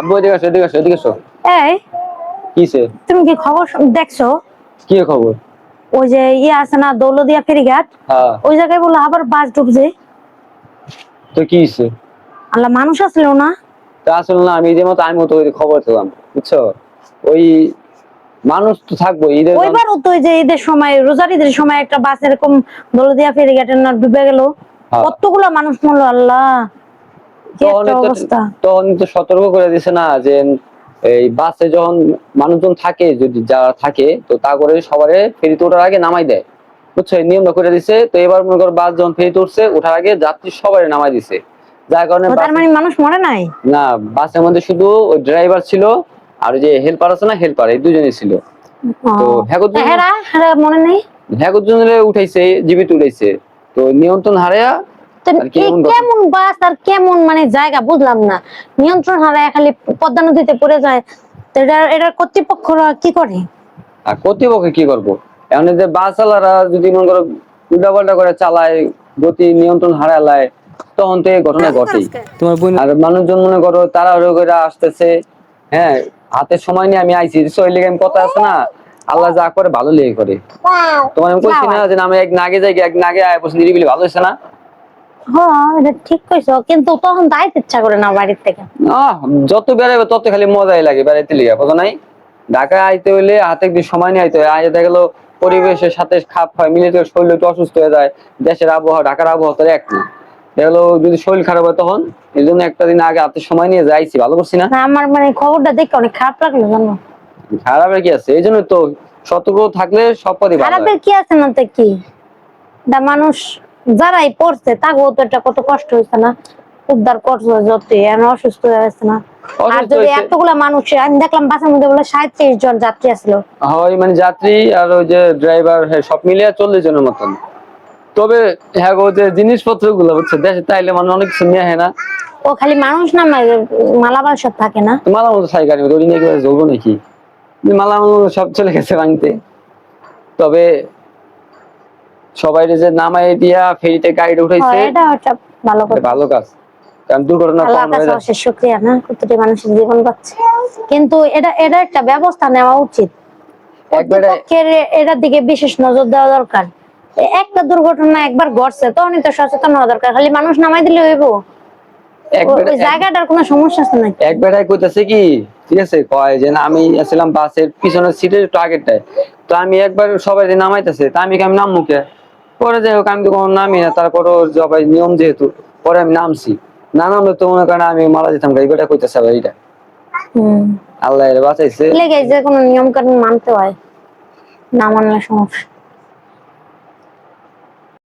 আব্বু এদিকে আসো, এদিকে আসো, এদিকে আসো। এই কিসে? তুমি কি খবর দেখছো? কি খবর? ওই যে ইয়ে আছে না দৌলতদিয়া ফেরিঘাট, হ্যাঁ, ওই জায়গায় বলে আবার বাস ডুবছে। তো কি হইছে? আল্লাহ, মানুষ আসলো না। তা আসলে না, আমি যে মতো আমি মতো খবর পেলাম, বুঝছো? ওই মানুষ তো থাকবো ঈদের ওইবারও তো ওই যে ঈদের সময়, রোজার ঈদের সময় একটা বাস এরকম দৌলতদিয়া ফেরিঘাটের না ডুবে গেল, হ্যাঁ। কতগুলো মানুষ মরলো। আল্লাহ, কি তখন একটা তো অবস্থা। তখন তো সতর্ক করে দিছে না যে এই বাসে যখন মানুষজন থাকে, যদি যারা থাকে তো তা করে সবারে ফেরিতে ওঠার আগে নামাই দেয়, বুঝছো? এই নিয়মটা করে দিছে। তো এবার মনে করো বাস যখন ফেরিতে উঠছে, ওঠার আগে যাত্রী সবাই নামাই দিছে, যার কারণে তার মানে মানুষ মরে নাই? না, বাসের মধ্যে শুধু ওই ড্রাইভার ছিল আর ওই যে হেল্পার আছে না, হেল্পার, এই দুজনই ছিল। তো হেরা হেরা মনে নেই। হ্যাঁ উঠাইছে, জীবিত উঠাইছে। তো নিয়ন্ত্রণ হারায়া আর কি এমন কেমন বাস আর কেমন মানে জায়গা বুঝলাম না, নিয়ন্ত্রণ হারায় খালি পদ্মা নদীতে পড়ে যায়। তো এটা কর্তৃপক্ষরা কি করে? আর কর্তৃপক্ষ কি করবো? এখন যে বাস চালারা যদি মনে করো উল্টাপাল্টা করে চালায়, গতি নিয়ন্ত্রণ হারালায়, তখন তো এই ঘটনা ঘটেই। আর মানুষজন মনে করো তাড়াহুড়ো করে আসতেছে, হ্যাঁ, হাতে সময় নিয়ে আমি আইছি, শরীরে আমি কথা আছে না, আল্লাহ যা করে ভালো লেগে করে। তোমার আমি বলছি না যে আমি এক নাগে যাই, এক নাগে আয় বসে নিরিবিলি, ভালো হয়েছে না? হ্যাঁ, এটা ঠিক কইছো, কিন্তু তখন যাইতে ইচ্ছা করে না বাড়ির থেকে। যত বেড়াবে তত খালি মজাই লাগে বেড়াইতে লিগা, বুঝো নাই? ঢাকায় আইতে হইলে হাতে একদিন সময় নিয়ে আইতে হয়। আয় দেখা গেলো পরিবেশের সাথে খাপ হয়, মিলে তো শরীর একটু অসুস্থ হয়ে যায়। দেশের আবহাওয়া ঢাকার আবহাওয়া তো এক না। দেখা গেলো যদি শরীর খারাপ হয় তখন, এই জন্য একটা দিন আগে হাতে সময় নিয়ে যাইছি, ভালো করছি না? আমার মানে খবরটা দেখে অনেক খারাপ লাগলো জানো। খারাপের কি আছে? এই জন্য তো সতর্ক থাকলে সব পথই ভালো হয়। খারাপের কি আছে না তো কি, মানুষ যারাই পড়ছে তাকেও তো এটা কত কষ্ট হয়েছে না, উদ্ধার করছে যতই এখন অসুস্থ হয়ে গেছে না। আর যদি এতগুলা মানুষ, আমি দেখলাম বাসের মধ্যে বলে 37 জন যাত্রী আসলো। হয় মানে যাত্রী আর ওই যে ড্রাইভার, সব মিলিয়ে 40 জনের মতন। তবে হ্যাঁ গো, যে জিনিসপত্র গুলো হচ্ছে দেশে তাইলে মানে অনেক কিছু নিয়ে হয় না। ও খালি মানুষ না, মালামাল সব থাকে না। মালামাল সাই গাড়ি ওই নিয়ে কি জ্বলবো নাকি? মালামাল সব চলে গেছে ভাঙতে। তবে সবাই যে নামাই দিয়া ফেরিতে গাড়িটা উঠাইছে, এটা একটা ভালো কথা, ভালো কাজ। কারণ দুর্ঘটনা কম হয়ে যায়। অশেষ শুকরিয়া না, কতটি মানুষের জীবন বাঁচছে। কিন্তু এটা একটা ব্যবস্থা নেওয়া উচিত, কর্তৃপক্ষের এটার দিকে বিশেষ নজর দেওয়া দরকার। একটা দুর্ঘটনা একবার ঘটছে, তখনই তো সচেতন হওয়া দরকার। খালি মানুষ নামাই দিলে হইব? ওই জায়গাটার কোনো সমস্যা আছে নাকি? এক বেটায় কইতাছে কি, ঠিক আছে, কয় যে না আমি আসলাম বাসের পিছনের সিটের একটু আগেরটায়, তো আমি একবার সবাই নামাইতেছে, তা আমি নাম মুখে পরে যাই হোক, আমি তো কোনো নামি না, তারপরও সবাই নিয়ম যেহেতু পরে আমি নামছি, না নামলে তো মনে করেন আমি মারা যেতাম। এই বেটা কইতেছে আবার এইটা, আল্লাহ বাঁচাইছে। লেগে যে কোনো নিয়ম কানুন মানতে হয়, না মানলে সমস্যা।